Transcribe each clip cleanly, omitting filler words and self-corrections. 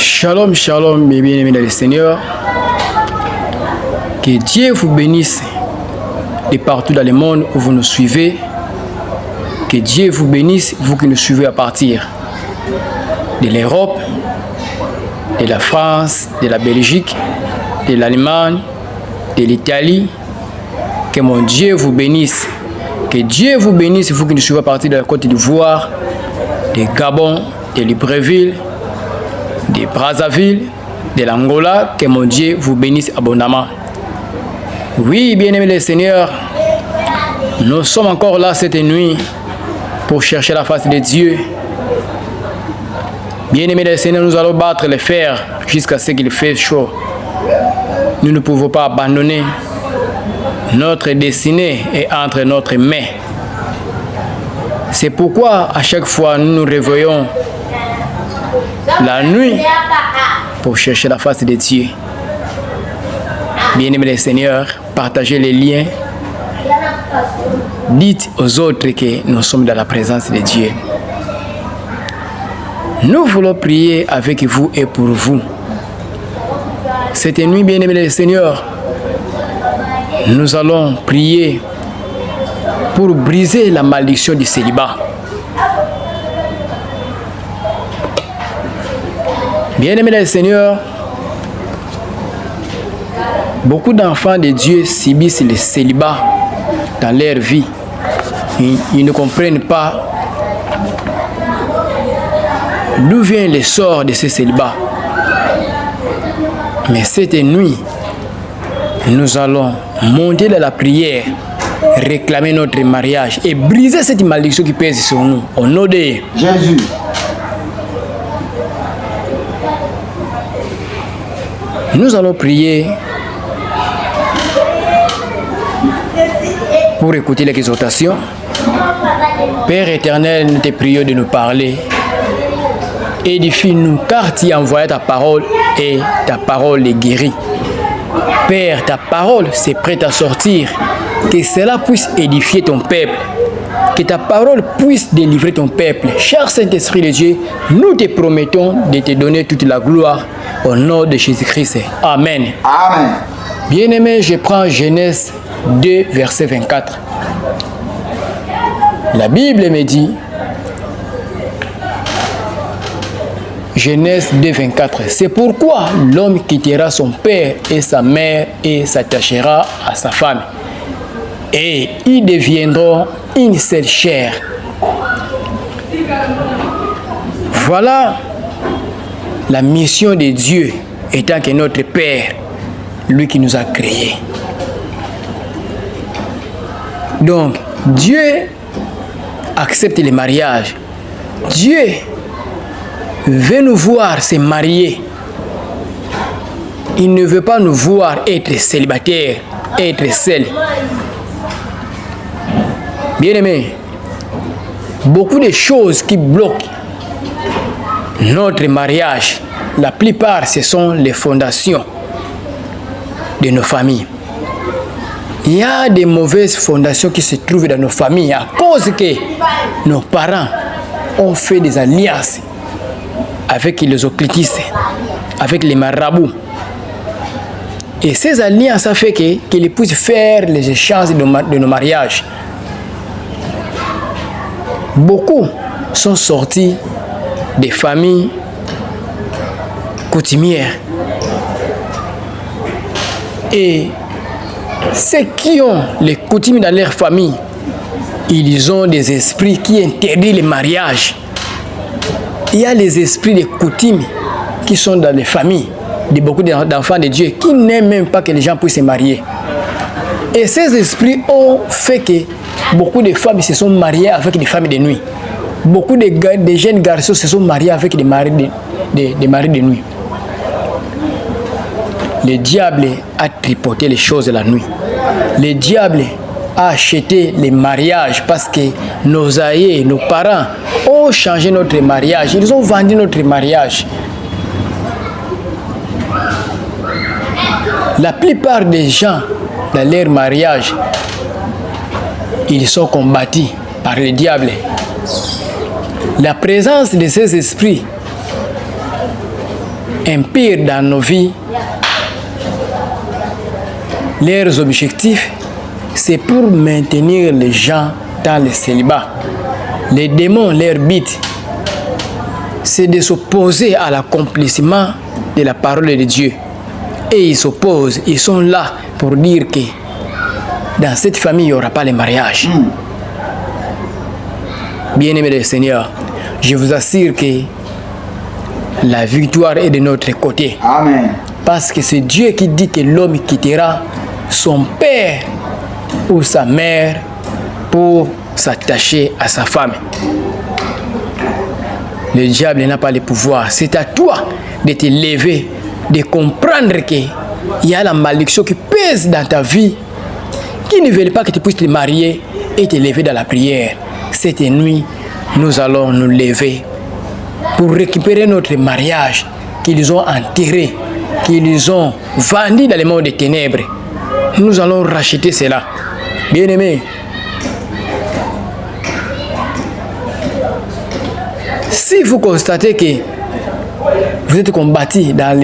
Shalom, shalom, mes bien-aimés dans le Seigneur. Que Dieu vous bénisse de partout dans le monde où vous nous suivez. Que Dieu vous bénisse, vous qui nous suivez à partir de l'Europe, de la France, de la Belgique, de l'Allemagne, de l'Italie. Que mon Dieu vous bénisse. Que Dieu vous bénisse, vous qui nous suivez à partir de la Côte d'Ivoire, de Gabon, de Libreville, de Brazzaville, de l'Angola. Que mon Dieu vous bénisse abondamment. Oui, bien-aimés les Seigneurs, nous sommes encore là cette nuit pour chercher la face de Dieu. Bien-aimés les Seigneurs, nous allons battre les fers jusqu'à ce qu'il fait chaud. Nous ne pouvons pas abandonner. Notre destinée est entre notre main. C'est pourquoi à chaque fois nous nous réveillons la nuit pour chercher la face de Dieu. Bien-aimés les Seigneurs, partagez les liens. Dites aux autres que nous sommes dans la présence de Dieu. Nous voulons prier avec vous et pour vous. Cette nuit, bien-aimés les Seigneurs, nous allons prier pour briser la malédiction du célibat. Bien-aimés les Seigneurs, beaucoup d'enfants de Dieu subissent le célibat dans leur vie. Ils ne comprennent pas d'où vient le sort de ce célibat. Mais cette nuit, nous allons monter dans la prière, réclamer notre mariage et briser cette malédiction qui pèse sur nous. Au nom de Jésus. Nous allons prier pour écouter l'exhortation. Père éternel, nous te prions de nous parler. Édifie-nous car tu as envoyé ta parole et ta parole est guérie. Père, ta parole c'est prête à sortir. Que cela puisse édifier ton peuple. Que ta parole puisse délivrer ton peuple. Cher Saint-Esprit de Dieu, nous te promettons de te donner toute la gloire au nom de Jésus-Christ. Amen. Amen. Bien-aimé, je prends Genèse 2, verset 24. La Bible me dit, Genèse 2, 24, c'est pourquoi l'homme quittera son père et sa mère et s'attachera à sa femme. Et ils deviendront une seule chair. Voilà la mission de Dieu étant que notre Père, lui qui nous a créés. Donc, Dieu accepte les mariages. Dieu veut nous voir se marier. Il ne veut pas nous voir être célibataires, être seuls. Bien-aimés, beaucoup de choses qui bloquent notre mariage, la plupart, ce sont les fondations de nos familles. Il y a des mauvaises fondations qui se trouvent dans nos familles à cause que nos parents ont fait des alliances avec les occultistes, avec les marabouts. Et ces alliances ont fait qu'ils puissent faire les échanges de nos mariages. Beaucoup sont sortis des familles coutumières. Et ceux qui ont les coutumes dans leur famille, ils ont des esprits qui interdisent les mariages. Il y a les esprits de coutumes qui sont dans les familles de beaucoup d'enfants de Dieu qui n'aiment même pas que les gens puissent se marier. Et ces esprits ont fait que beaucoup de femmes se sont mariées avec des femmes de nuit. Beaucoup de jeunes garçons se sont mariés avec des maris de nuit. Le diable a tripoté les choses la nuit. Le diable a acheté les mariages parce que nos aïeux, nos parents ont changé notre mariage. Ils ont vendu notre mariage. La plupart des gens dans leur mariage, ils sont combattus par le diable. La présence de ces esprits impèrent dans nos vies, leurs objectifs, c'est pour maintenir les gens dans le célibat. Les démons, leur but, c'est de s'opposer à l'accomplissement de la parole de Dieu. Et ils s'opposent, ils sont là pour dire que dans cette famille, il n'y aura pas le mariage. Bien-aimés du Seigneur, je vous assure que la victoire est de notre côté. Amen. Parce que c'est Dieu qui dit que l'homme quittera son père ou sa mère pour s'attacher à sa femme. Le diable n'a pas le pouvoir. C'est à toi de te lever, de comprendre qu'il y a la malédiction qui pèse dans ta vie, qui ne veut pas que tu puisses te marier et te lever dans la prière. Cette nuit, nous allons nous lever pour récupérer notre mariage qu'ils ont enterré, qu'ils ont vendu dans le monde des ténèbres. Nous allons racheter cela. Bien-aimés, si vous constatez que vous êtes combattu dans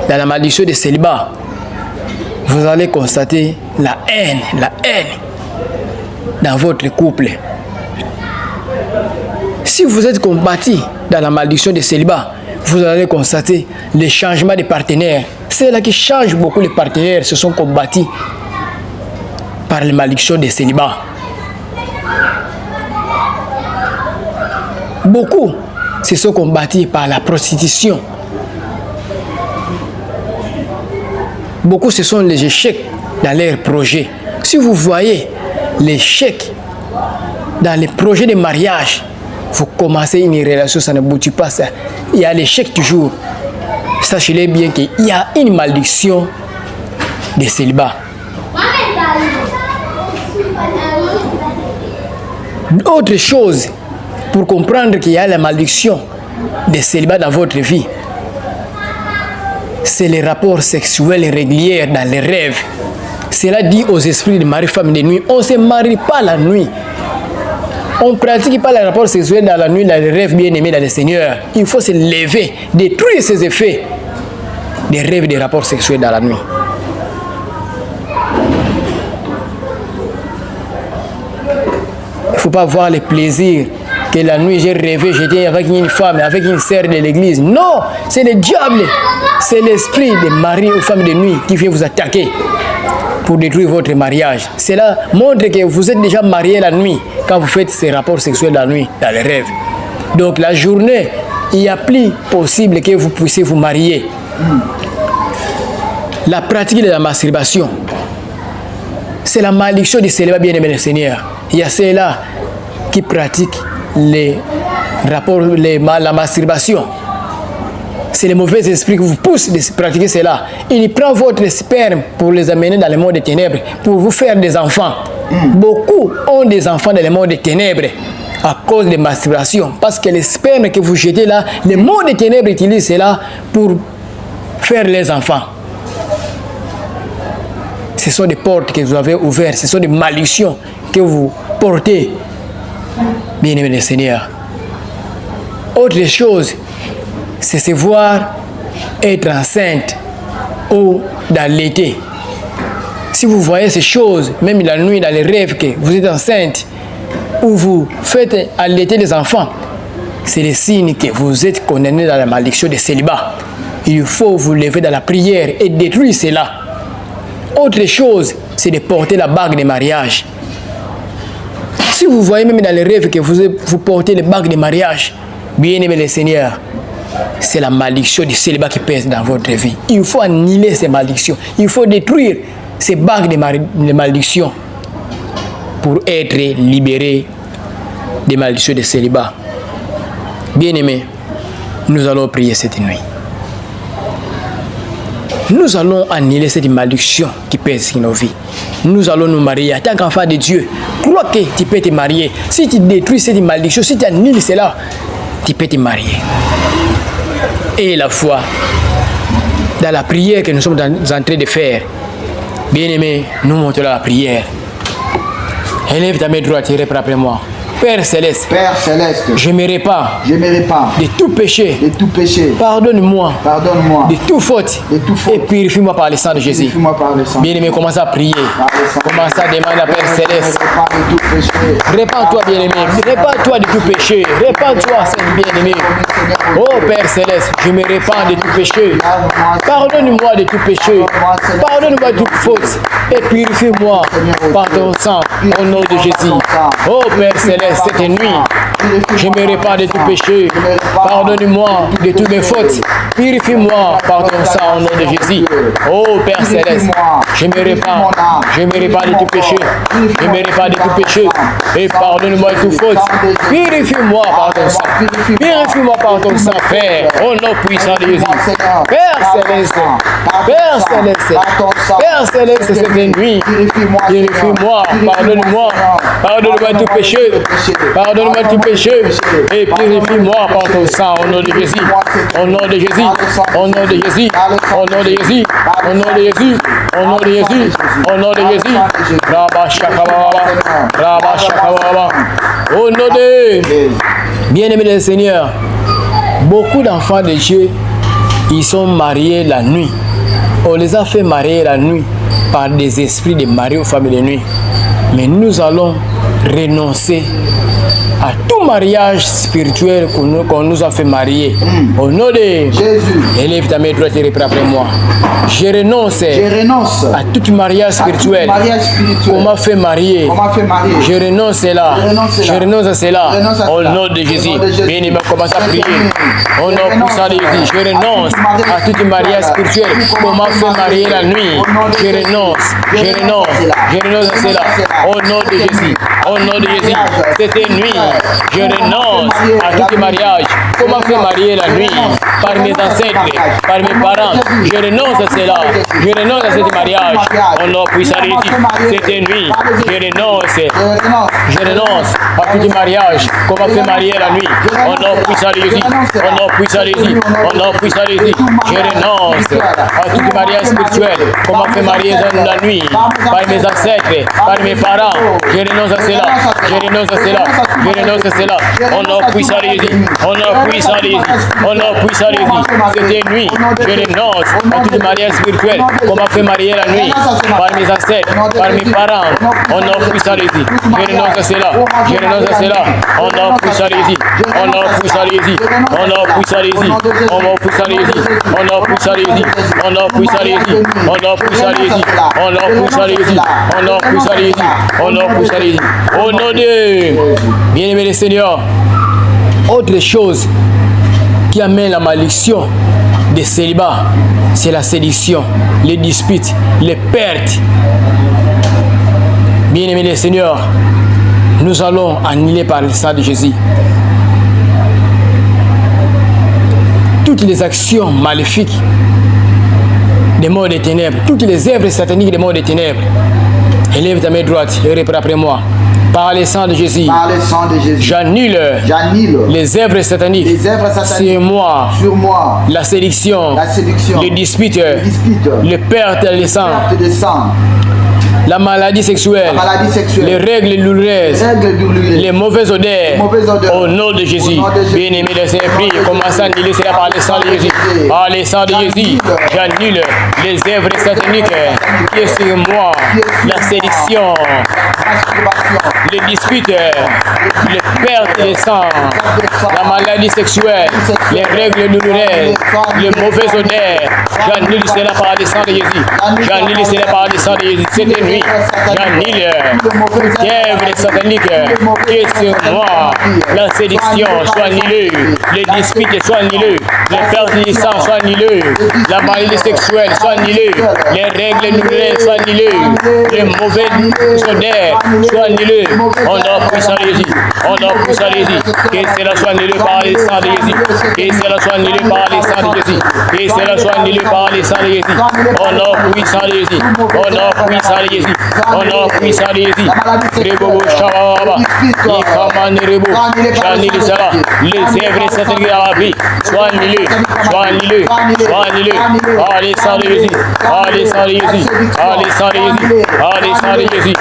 la malédiction du célibat, vous allez constater la haine dans votre couple. Si vous êtes combattu dans la malédiction du célibat, vous allez constater le changement des partenaires. C'est là qui change beaucoup. Les partenaires se sont combattus par la malédiction du célibat. Beaucoup se sont combattus par la prostitution. Beaucoup, ce sont les échecs dans leurs projets. Si vous voyez l'échec dans les projets de mariage, vous commencez une relation, ça ne aboutit pas. Ça. Il y a l'échec toujours. Sachez-le bien qu'il y a une malédiction de célibat. Autre chose, pour comprendre qu'il y a la malédiction de célibat dans votre vie, c'est les rapports sexuels réguliers dans les rêves. Cela dit aux esprits de mari, femme de nuit, on ne se marie pas la nuit. On ne pratique pas les rapports sexuels dans la nuit, dans les rêves bien-aimés dans le Seigneur. Il faut se lever, détruire ces effets des rêves et des rapports sexuels dans la nuit. Il ne faut pas voir le plaisir que la nuit j'ai rêvé, j'étais avec une femme, avec une sœur de l'église. Non, c'est le diable, c'est l'esprit de mari ou femme de nuit qui vient vous attaquer pour détruire votre mariage. Cela montre que vous êtes déjà marié la nuit quand vous faites ces rapports sexuels la nuit, dans les rêves. Donc la journée, il n'y a plus possible que vous puissiez vous marier. La pratique de la masturbation, c'est la malédiction du célibat bien-aimé du Seigneur. Il y a ceux-là qui pratiquent les rapports, la masturbation. C'est les mauvais esprits qui vous poussent de pratiquer cela. Il prend votre sperme pour les amener dans le monde des ténèbres, pour vous faire des enfants. Beaucoup ont des enfants dans le monde des ténèbres à cause de masturbation. Parce que les spermes que vous jetez là, le monde des ténèbres utilise cela pour faire les enfants. Ce sont des portes que vous avez ouvertes, ce sont des malédictions que vous portez, bien-aimé le Seigneur. Autre chose, c'est se voir être enceinte ou dans l'été. Si vous voyez ces choses, même la nuit, dans les rêves, que vous êtes enceinte ou vous faites allaiter les enfants, c'est le signe que vous êtes condamné dans la malédiction de célibat. Il faut vous lever dans la prière et détruire cela. Autre chose, c'est de porter la bague de mariage. Si vous voyez même dans les rêves que vous portez les bagues de mariage, bien-aimé le Seigneur, c'est la malédiction du célibat qui pèse dans votre vie. Il faut annihiler ces malédictions. Il faut détruire ces bagues de malédiction pour être libéré des malédictions de célibat. Bien-aimés, nous allons prier cette nuit. Nous allons annihiler cette malédiction qui pèse sur nos vies. Nous allons nous marier. En tant qu'enfant de Dieu, crois que tu peux te marier. Si tu détruis cette malédiction, si tu annihiles cela, tu peux te marier. Et la foi, dans la prière que nous sommes en train de faire, bien-aimés, nous montons la prière. Élève ta main droite et répète après moi. Père céleste, j'aimerais pas de tout péché. Pardonne-moi de toute faute et purifie-moi par le sang de Jésus. Bien-aimé, commence à prier. Commence à demander à Père céleste. Répands-toi, bien-aimé. Répands-toi de tout péché. Répands-toi, Seigneur bien-aimé. Oh Père céleste, je me répands de tout péché. Pardonne-moi de tout péché. Pardonne-moi de toute faute et purifie-moi par ton sang au nom de Jésus. Oh Père céleste, cette nuit, je me répands de tout péché. Pardonne-moi de toutes mes fautes. Purifie-moi par ton sang au nom de Jésus. Oh Père céleste, je me répands de tout péché. Je me répands de tout péché. Et pardonne-moi de toute faute. Purifie-moi par ton sang. Purifie-moi par ton sang, Père. Au nom puissant de Jésus. Père céleste, Père céleste, Père céleste, cette nuit. Purifie-moi, pardonne-moi. Pardonne-moi de tout péché. Pardonne-moi de tout péché. Et purifie-moi par ton sang au nom de Jésus. Au nom de Jésus. Au nom de Jésus. Au nom de Jésus. Au nom de Jésus. Au nom de Jésus. Au nom de Jésus. Rabba Shakababa. Rabba Shakababa. Au nom de bien-aimés du Seigneur, beaucoup d'enfants de Dieu, ils sont mariés la nuit. On les a fait marier la nuit par des esprits de mari aux femmes de nuit. Mais nous allons renoncer à tout mariage spirituel qu'on nous a fait marier. Au nom de Jésus, élève ta main droite et reprends après moi. Je renonce à tout mariage spirituel qu'on m'a fait marier. Je renonce à cela. Au nom de Jésus. Bien-aimé, commence à prier. Au nom puissant de Jésus, je renonce à tout mariage spirituel qu'on m'a fait marier la nuit. Je renonce à cela. Au nom de Jésus. Au nom de Jésus. Cette nuit, je renonce à tout mariage qu'on m'a fait marier la nuit par mes ancêtres, par mes parents. Je renonce à cela. Je renonce à ce mariage. Au nom puissant de Jésus. Cette nuit, je renonce à tout mariage qu'on m'a fait marier la nuit. Au nom puissant de Jésus. Au nom puissant de Jésus. Au nom puissant de Jésus. Je renonce à tout mariage spirituel qu'on m'a fait marier la nuit par mes ancêtres, par mes parents. Je renonce à cela. Je renonce à cela. Je renonce à cela. Au nom puissant de Jésus. Au nom puissant de Jésus. Au nom puissant de Jésus. Cette nuit, je renonce à tout mariage spirituel qu'on m'a fait marier la nuit par mes ancêtres, par mes parents. Au nom puissant de Jésus. Je renonce à cela. Je renonce à cela. Au nom puissant de Jésus. Au nom puissant de Jésus. Au nom puissant de Jésus. Au nom puissant de Jésus. Au nom puissant de Jésus. Au nom puissant de Jésus. Au nom puissant de Jésus. Au nom puissant de Jésus. Au nom puissant de Jésus. Au nom puissant de Jésus. Au nom de bien-aimé le Seigneur. Autre chose qui amène la malédiction des célibats, c'est la séduction, les disputes, les pertes. Bien-aimé le Seigneur, nous allons annuler par le sang de Jésus toutes les actions maléfiques des mondes des ténèbres, toutes les œuvres sataniques des mondes des ténèbres. Élève ta main droite et reprends après moi. Par le sang de Jésus, j'annule les œuvres sataniques sur moi, la séduction, les disputes, les pertes de sang, la maladie sexuelle, les règles douloureuses, les mauvaises odeurs, au nom de Jésus. Bien-aimé de Saint-Esprit, commence à annuler cela par le sang de Jésus. Par le sang de Jésus, j'annule les œuvres sataniques qui est sur moi, la séduction, les disputes, les pertes de sang, la maladie sexuelle, les règles douloureuses, les mauvaises odeurs. J'annule cela par le sang de Jésus. J'annule cela par le sang de Jésus. Cette nuit, j'annule l'œuvre satanique qui est sur moi. La séduction soit annulée, les disputes soient annulées, les pertes de sang soient annulées, la maladie sexuelle soit annulée, les règles douloureuses soient annulées, les mauvaises odeurs soient annulées. On a puissant de Jésus. On a puissant de Jésus. Que cela soit annulé par le sang de Jésus. Que cela soit annulé par le sang de Jésus. Que cela soit annulé par le sang de Jésus. On a puissant de Jésus. On a puissant de Jésus. Jésus. Au nom puissant de Jésus. Rebobo Shababa. Ikamanderebo. Janilisala. Les œuvres sataniques dans la vie. Sois annulé. Sois annulé. Sois annulé. Allez, sang de Jésus. Allez, sang de Jésus. Allez, sang de Jésus. Allez, sang de Jésus.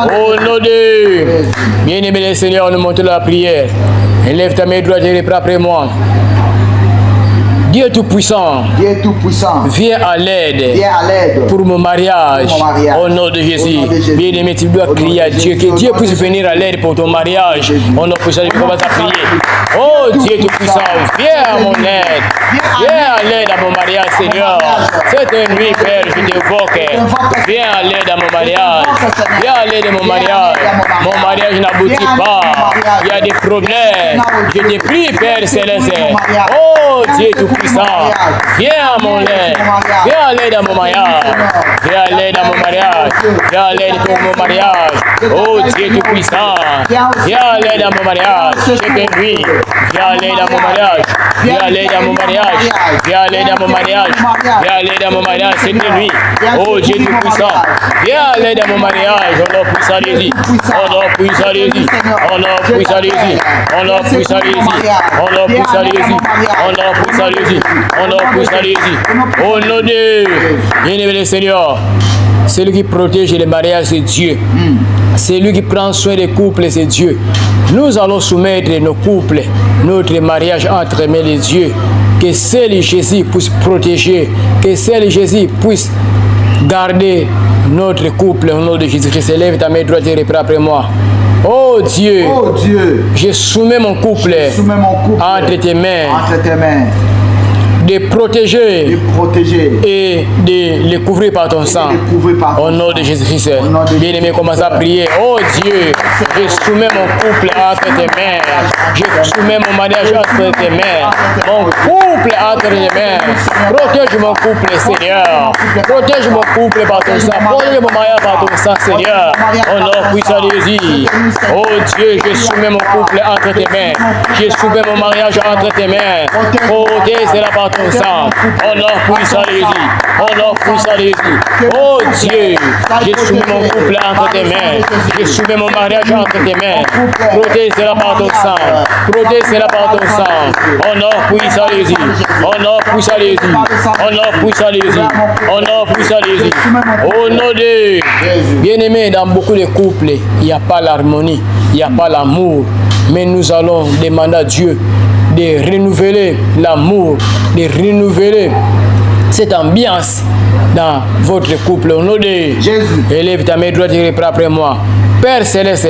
Au nom de bien-aimé le Seigneur, nous montons la prière. Élève ta main droite et reprends après moi. Dieu Tout-Puissant, viens à l'aide pour mon mariage. Au nom de Jésus. Bien-aimé, tu dois crier à Dieu, que Dieu puisse venir à l'aide pour ton mariage. Au nom de Jésus, on va prier. Oh Dieu Tout-Puissant, viens à mon aide. Viens à l'aide à mon mariage, Seigneur. Cette nuit, Père, je t'évoque. Viens à l'aide à mon mariage. Viens à l'aide à mon mariage. Mon mariage n'aboutit pas. Il y a des problèmes. Je te prie, Père Céleste. Oh Dieu Tout-Puissant, viens à mon aide. Viens à l'aide à mon mariage. Viens à l'aide à mon mariage. Viens à l'aide pour mon mariage. Oh Dieu Tout-Puissant, viens à l'aide à mon mariage. Je te prie. Viens à l'aide à mon mariage. Viens à l'aide à mon mariage. Viens à l'aide à mon mariage. Viens à l'aide à mon mariage cette nuit. Oh Dieu Tout-Puissant, viens à l'aide à mon mariage. Au nom puissant de Jésus. Au nom puissant de Jésus. Au nom puissant de Jésus. Au nom puissant de Jésus. Au nom puissant de Jésus. Au nom puissant de Jésus. Au nom puissant de Jésus. Au nom de bien-aimé le Seigneur. Celui qui protège les mariages, c'est Dieu. C'est lui qui prend soin des couples, c'est Dieu. Nous allons soumettre nos couples, notre mariage entre les mains de Dieu. Que seul Jésus puisse protéger, que seul Jésus puisse garder notre couple au nom de Jésus-Christ. Lève ta main droite et reprends après moi. Oh Dieu, je soumets mon couple, entre tes mains. De protéger et de les couvrir par ton sang. Au nom de Jésus-Christ. Bien-aimé, commence à prier. Oh Dieu, je soumets mon couple entre tes mains. Je soumets mon mariage entre tes mains. Mon couple entre tes mains. Protège mon couple, Seigneur. Protège mon couple par ton sang. Protège mon mariage par ton sang, Seigneur. Au nom puissant de Jésus. Oh Dieu, je soumets mon couple entre tes mains. Je soumets mon mariage entre tes mains. Protège-la par ton sang. Au nom puissant de Jésus. Au nom puissant de Jésus. Oh Dieu, je soumets mon couple entre tes mains. Je soumets mon mariage entre tes mains. Protège-la par ton sang. Protège-la par ton sang. Au nom puissant de Jésus. Au nom puissant de Jésus. Au nom puissant de Jésus. Au nom puissant de Jésus. Au nom de bien-aimé, dans beaucoup de couples, il n'y a pas l'harmonie, il n'y a pas l'amour. Mais nous allons demander à Dieu de renouveler l'amour, de renouveler cette ambiance dans votre couple. Au nom de Jésus. Élève ta main droite et reprends après moi. Père Céleste,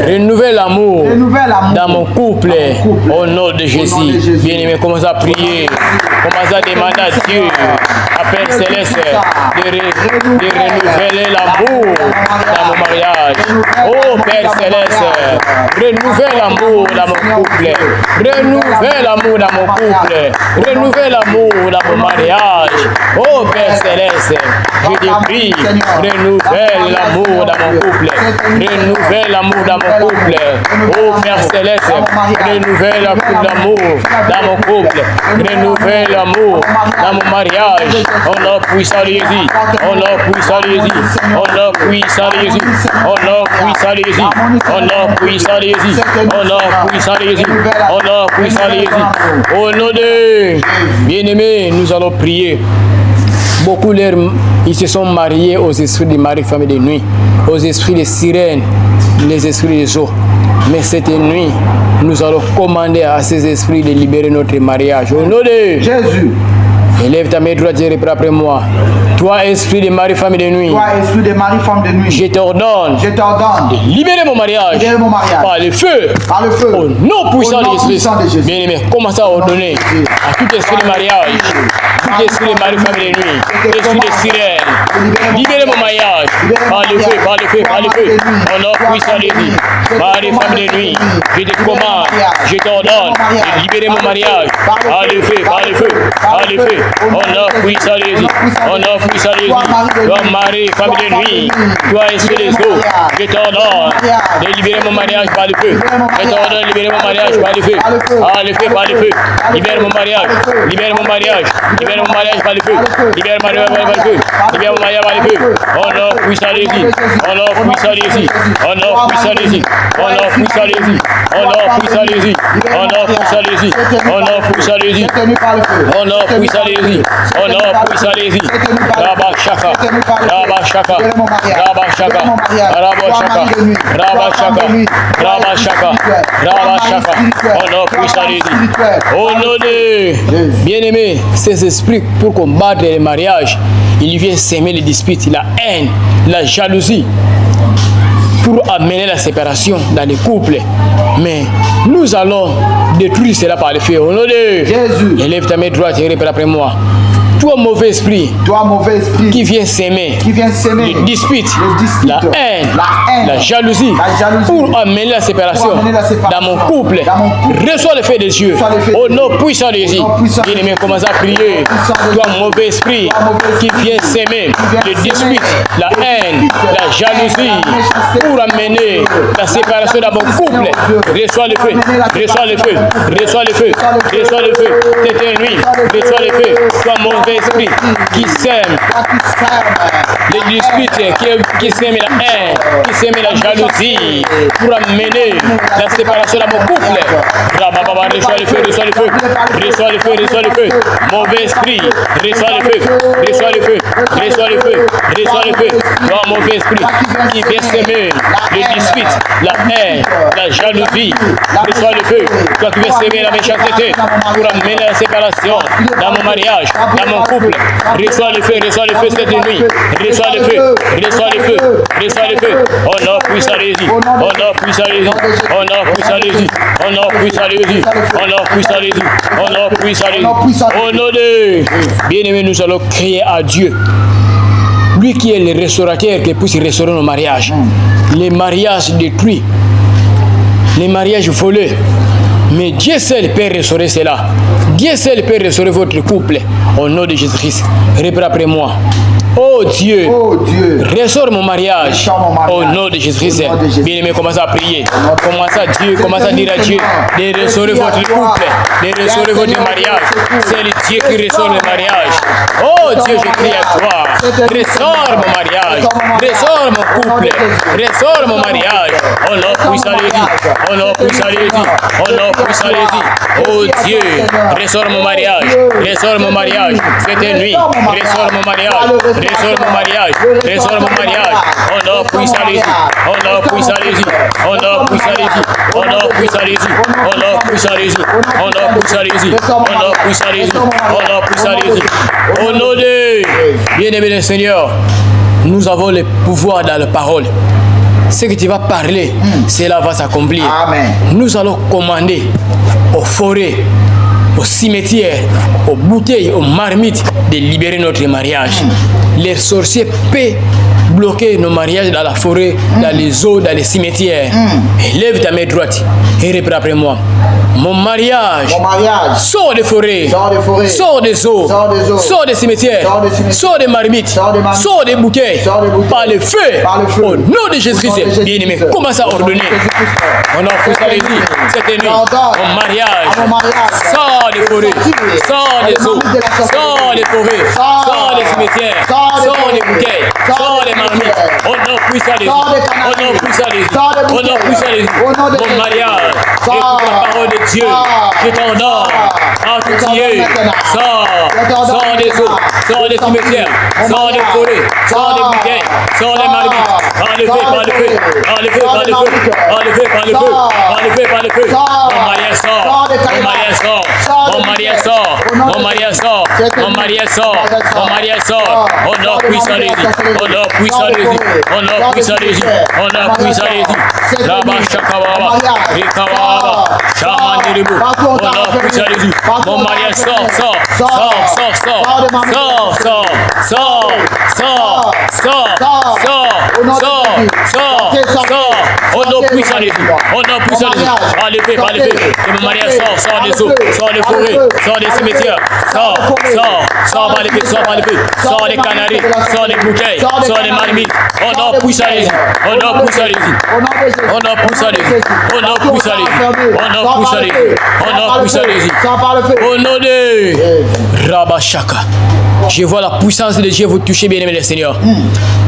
renouvelle l'amour dans mon couple. Au nom de Jésus. Bien-aimé, commence à prier. Commence à demander à Dieu, à Père Céleste, de renouveler l'amour dans mon mariage. Oh Père Céleste, renouvelle l'amour dans mon couple. Renouvelle l'amour dans mon couple. Renouvelle l'amour dans mon mariage. Oh Père Céleste, je te prie, renouvelle l'amour dans mon couple. Renouvelle l'amour dans mon couple. Oh Père Céleste, renouvelle l'amour dans mon couple. Renouvelle l'amour dans mon mariage. Au nom puissant de Jésus. Au nom puissant de Jésus. Au nom puissant de Jésus. Au nom puissant de Jésus. Au nom puissant de Jésus. Au nom puissant de Jésus. Au nom puissant de Jésus. Au nom de bien-aimés, nous allons prier. Beaucoup ils se sont mariés aux esprits de mari, femme et de nuit, aux esprits de sirènes, les esprits des eaux. Mais cette nuit, nous allons commander à ces esprits de libérer notre mariage. Au nom de Jésus. Élève ta main droite et reprends après moi. Toi, esprit de mari, femme et de nuit. Je t'ordonne. De libérer mon mariage. Par le feu. Au nom puissant de Jésus. Bien aimé, commence à ordonner à tout esprit de mariage, tout esprit de mari, femme et de nuit, tout esprit de sirène. Libérez mon mariage. Par le feu, par le feu, par le feu. Au nom puissant de Jésus. Mari, femme et de nuit. Je te commande. Je t'ordonne de libérer mon mariage. Par le feu, par le feu, par le feu. Au nom puissant de Jésus. Au nom puissant de Jésus. Toi, mari, femme de nuit. Toi, esprit des eaux. Je t'ordonne de libérer mon mariage par le feu. Je t'ordonne de libérer mon mariage par le feu. Par le feu, par le feu. Libère mon mariage. Libère mon mariage. Libère mon mariage par le feu. Libère mon mariage par le feu. bien mon mariage par le feu. Honneur, puissance des îles. Honneur, puissance des îles. Honneur, puissance des îles. Honneur, puissance des îles. Honneur, puissance des îles. Honneur, puissance des îles. Honneur, puissance des îles. Honneur, puissance des îles. Honneur, puissance des îles. Rabba Shaka. Rabba Shaka. Rabba Shaka. Rabba Shaka. Rabba Shaka. Rabba Shaka. Rabba Shaka. Honneur, puissance des îles. Honoré. Bien-aimé, ces esprits pour combattre les mariages, il vient s'aimer les disputes, la haine, la jalousie, pour amener la séparation dans les couples. Mais nous allons détruire cela par le feu. Au nom de Jésus, élève ta main droite et répète après moi. Toi mauvais esprit, qui vient s'aimer, les disputes, la haine, la jalousie, pour amener la séparation dans mon couple, reçois le feu des cieux, au nom puissant de Jésus. Bien-aimé, commence à prier. Toi mauvais esprit, qui vient s'aimer, les disputes, la haine, la jalousie, pour amener la séparation dans mon couple, reçois le feu, reçois le feu, reçois le feu, reçois le feu, cette nuit, reçois le feu. Toi mauvais esprit qui sème les disputes, qui sème la haine, qui sème la jalousie, pour amener la séparation dans mon couple. Reçois le feu, reçois le feu, reçois le feu, reçois le feu. Mauvais esprit, reçois le feu, reçois le feu, reçois le feu, reçois le feu. Toi mauvais esprit qui vient s'aimer les disputes, la haine, la jalousie, reçois le feu. Toi qui viens s'aimer la méchanceté, pour amener la séparation dans mon mariage, dans mon couple. Reçois le feu cette nuit. Reçois le feu, reçois le feu, reçois le feu. Honneur puissant de Jésus, honneur puissant de Jésus, honneur puissant de Jésus, honneur puissant de Jésus, honneur puissant de Jésus, honneur puissant de Jésus. Honneur de bien-aimés, nous allons crier à Dieu. Lui qui est le restaurateur, qui puisse restaurer nos mariages. Les mariages détruits, les mariages volés. Mais Dieu seul peut restaurer cela. Dieu seul peut restaurer votre couple. Au nom de Jésus-Christ. Répète après moi. Oh Dieu, restaure mon mariage. Au nom de Jésus-Christ. Bien-aimé, commencez à prier. Commencez à Dieu, commencez à dire à Dieu de restaurer votre couple, de restaurer votre mariage. C'est le Dieu qui restaure le mariage. Oh Dieu, je crie à toi. Restaure mon mariage. Restaure mon couple. Restaure mon mariage. Oh nom puissant de Jésus. Oh nom puissant de Jésus. Oh nom puissant de Jésus. Oh Dieu, restaure mon mariage. Restaure mon mariage. Cette nuit, restaure mon mariage. Restaure mon mariage, restaure mon mariage. Oh non, puissant Jésus. Oh non, puissant Jésus. Oh non, puissant Jésus. Oh non, puissant Jésus. Oh non, puissant Jésus. Oh non, puissant Jésus. Oh non, puissant Jésus. Oh non, puissant Jésus. Au nom de bien-aimé le Seigneur, nous avons le pouvoir dans la parole. Ce que tu vas parler, cela va s'accomplir. Amen. Nous allons commander aux forêts, aux cimetières, aux bouteilles, aux marmites de libérer notre mariage. Les sorciers peuvent bloquer nos mariages dans la forêt, dans les eaux, dans les cimetières. Lève ta main droite et répète après moi. Mon mariage, sort des forêts, sort des eau, sort des cimetières, sort des marmites, sort des bouquets, par le feu, au nom de Jésus-Christ. Bien-aimé, commence à ordonner. Au nom de Jésus, cette nuit, mon mariage, sort des forêts, sort des eaux, sort des forêts, sort des cimetières, sort des bouquets, sort des marmites. Au nom puissant de Jésus, au nom puissant de Jésus, au nom puissant de Jésus, mon mariage, écoute la parole de Dieu, je t'ordonne, en tout Dieu, sors des eaux, sors des cimetières, sors des forêts, sors des bouquets, sors des marmites, par le feu, par le feu, par le feu, par le feu, par le feu, par le feu, par le feu, par le feu, mon mariage sort, mon mariage sort, mon mariage sort, mon mariage sort, mon mariage sort, mon mariage sort, au nom puissant de Jésus, au nom puissant de Jésus, au nom puissant de Jésus, au nom puissant de Jésus, là-bas, Chakawaba, Rikawaba, Chamandiribu, au nom puissant de Jésus, mon mariage sort, sort, sort, sort, sort, sort, sort, sort, sort, sort, sort, sort, sort, au nom puissant de Jésus, au nom puissant de Jésus, par le feu, que mon mariage sort des eaux, sort des forêts, sort des cimetières, sort par le feu, sort par le feu, sort des canaries, sort des bouteilles, sort des marmites, au nom puissant de Jésus, au nom puissant de Jésus, au nom puissant de Jésus, au nom puissant de Jésus, au nom puissant de Jésus, au nom puissant de Jésus, au nom de Rabashaka. Je vois la puissance de Dieu vous toucher, bien-aimé le Seigneur.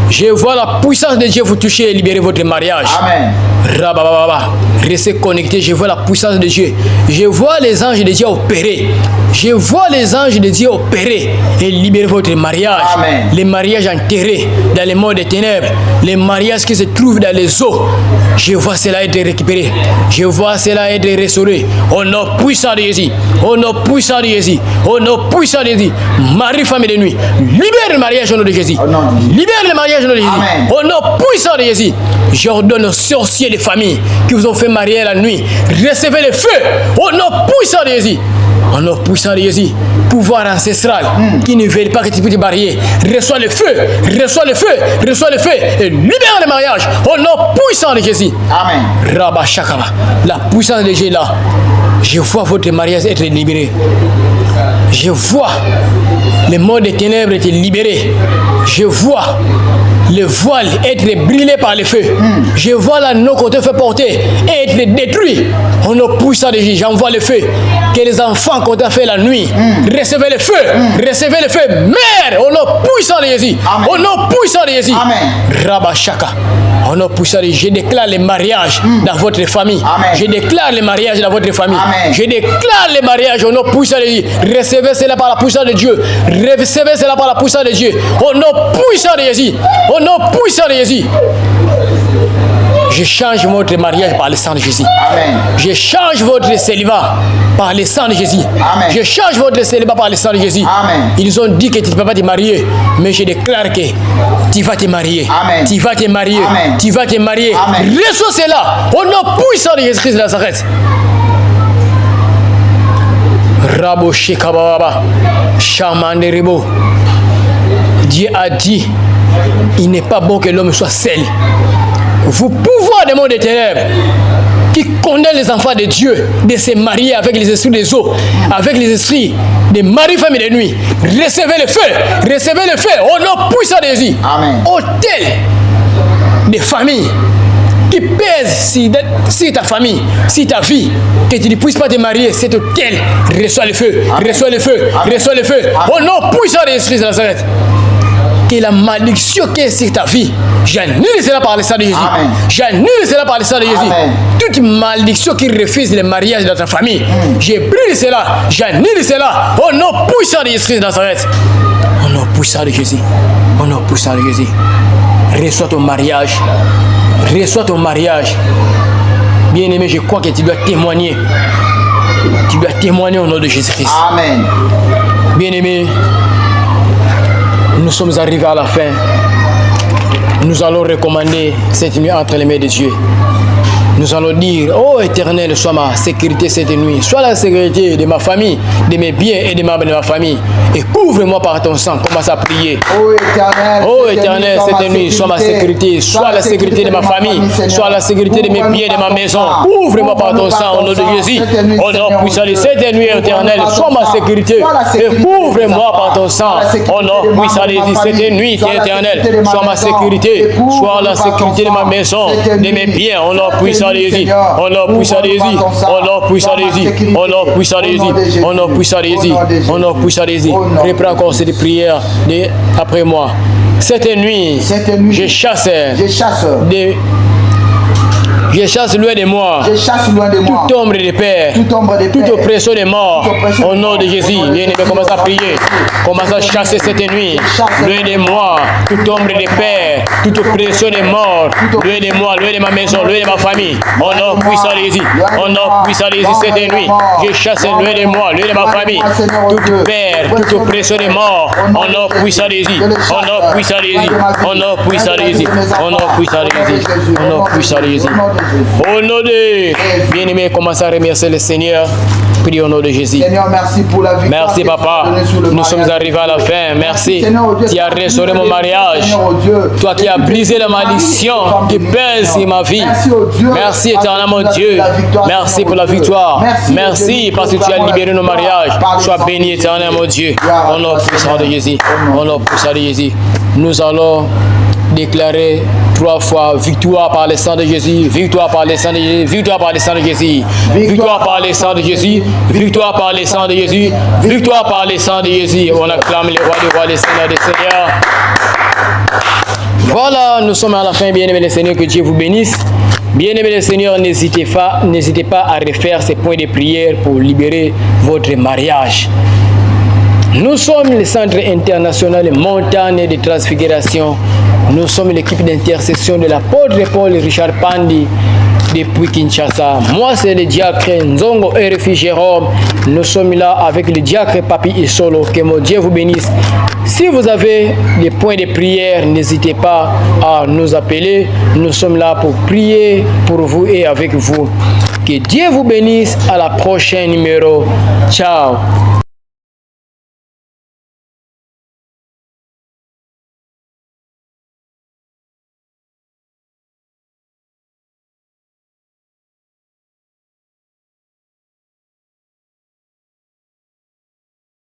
Je vois la puissance de Dieu vous toucher et libérer votre mariage. Amen. Rabababa. Restez connectés. Je vois la puissance de Dieu. Je vois les anges de Dieu opérer. Je vois les anges de Dieu opérer et libérer votre mariage. Amen. Les mariages enterrés dans les mondes des ténèbres. Les mariages qui se trouvent dans les eaux. Je vois cela être récupéré. Je vois cela être restauré. Au nom puissant de Jésus. Au nom puissant de Jésus. Au nom puissant de Jésus. Marie, femme de nuit. Libère le mariage au nom de Jésus. Libère le mariage au nom de Jésus. Amen. Au nom puissant de Jésus. J'ordonne aux sorciers de famille qui vous ont fait marier la nuit. Recevez le feu. Au nom puissant de Jésus. Au nom puissant de Jésus. Pouvoir ancestral qui ne veut pas que tu puisses te marier. Reçois le feu. Reçois le feu. Reçois le feu. Et libère le mariage. Au nom puissant de Jésus. Amen. Rabba Shakaba. La puissance de Dieu est là. Je vois votre mariage être libéré. Je vois le monde des ténèbres être libéré. Je vois le voile être brûlé par le feu. Je vois l'anneau qu'on te fait porter être détruit. On a puissant de Dieu. J'envoie le feu. Que les enfants qu'on t'a fait la nuit, recevez le feu. Recevez le feu. Mère, on a puissant de Jésus. On a puissant de Jésus. Amen. Rabba Shaka. On a puissant de Jésus. Je déclare le mariage dans votre famille. Amen. Je déclare le mariage dans votre famille. Amen. Je déclare le mariage au nom puissant de Jésus. Recevez cela par la puissance de Dieu. Recevez cela par la puissance de Dieu. Au nom puissant de Jésus. Au nom puissant de Jésus. Je change votre mariage par le sang de Jésus. Amen. Je change votre célibat par le sang de Jésus. Amen. Je change votre célibat par le sang de Jésus. Amen. Ils ont dit que tu ne peux pas te marier, mais je déclare que tu vas te marier. Amen. Tu vas te marier. Amen. Tu vas te marier. Amen. Reçois cela au nom puissant de Jésus-Christ de Nazareth. Rabo Shekababa, Chamanderebo. Dieu a dit, il n'est pas bon que l'homme soit seul. Vous pouvoir des mondes des ténèbres qui condamnent les enfants de Dieu de se marier avec les esprits des eaux, avec les esprits des maris, femmes et de nuit. Recevez le feu, recevez le feu au nom puissant de Jésus. Amen. Hôtel des familles qui pèse sur ta famille, sur ta vie, que tu ne puisses pas te marier, cet hôtel, reçois le feu, reçois le feu, reçois le feu, au nom puissant de Jésus de Nazareth. Que la malédiction qui est sur ta vie, j'annule cela par le sang de Jésus. Amen. J'annule cela par le sang de Jésus. Amen. Toute malédiction qui refuse le mariage de ta famille, j'ai brûlé cela, j'annule cela au nom puissant de Jésus de Nazareth. Au nom puissant de Jésus. Au nom puissant de Jésus. Reçois ton mariage. Reçois ton mariage. Bien-aimé, je crois que tu dois témoigner. Tu dois témoigner au nom de Jésus-Christ. Amen. Bien-aimé, nous sommes arrivés à la fin. Nous allons recommander cette nuit entre les mains de Dieu. Nous allons dire, ô Éternel, sois ma sécurité cette nuit. Sois la sécurité de ma famille, de mes biens et des membres de ma famille. Et couvre-moi par ton sang. Commence à prier. Ô Éternel, cette nuit, sois ma sécurité. Sois la sécurité de ma famille. Sois la sécurité de mes biens et de ma maison. Couvre-moi par ton sang au nom de Jésus. Au nom puissant de cette nuit, Éternel, sois ma sécurité. Et couvre-moi par ton sang. Au nom puissant de Jésus, cette nuit, Éternel, sois ma sécurité. Sois la sécurité de ma maison, de mes biens. Au nom puissant de Jésus. Au nom puissant de Jésus. Au nom puissant de Jésus. Au nom puissant de Jésus. Au nom puissant de Jésus. Au nom puissant de Jésus. Reprends encore cette prière après moi. Cette nuit, je chasse loin de moi toute ombre de père, toute oppression de mort. Au nom de Jésus, bien-aimé, commence à prier. Commence à chasser cette nuit. Loin de moi, toute ombre de père, toute oppression de mort. Loin de moi, loin de ma maison, loin de ma famille. Au nom puissant de Jésus. Au nom puissant de Jésus, cette nuit, je chasse loin de moi, loin de ma famille. Toute peur, toute oppression de mort. Au nom puissant de Jésus. Au nom puissant de Jésus. Au nom puissant de Jésus. Au nom puissant de Jésus. Au nom puissant de Jésus. Au nom de bien-aimé, commence à remercier le Seigneur. Prie au nom de Jésus. Seigneur, merci pour la victoire. Merci papa. Nous sommes arrivés à la fin. Merci. Tu as restauré mon mariage. Toi qui as brisé la malédiction qui pèse sur ma vie. Merci éternel mon Dieu. Merci pour la victoire. Merci parce que tu as libéré nos mariages. Sois béni éternel mon Dieu. Au nom puissant de Jésus. Au nom puissant de Jésus. Nous allons déclarer 3 fois victoire par le sang de Jésus, victoire par le sang de Jésus, victoire par le sang de Jésus, victoire par le sang de Jésus, victoire par le sang de Jésus, victoire par le sang de Jésus. On acclame les rois des rois, les seigneurs des seigneurs. Voilà, nous sommes à la fin, bien-aimés les seigneurs, que Dieu vous bénisse. Bien-aimés les seigneurs, n'hésitez pas à refaire ces points de prière pour libérer votre mariage. Nous sommes le Centre international montagne de transfiguration. Nous sommes l'équipe d'intercession de l'apôtre Paul Richard Pandi depuis Kinshasa. Moi, c'est le diacre Nzongo RFI Jérôme. Nous sommes là avec le diacre Papi Isolo. Que mon Dieu vous bénisse. Si vous avez des points de prière, n'hésitez pas à nous appeler. Nous sommes là pour prier pour vous et avec vous. Que Dieu vous bénisse. À la prochaine numéro. Ciao.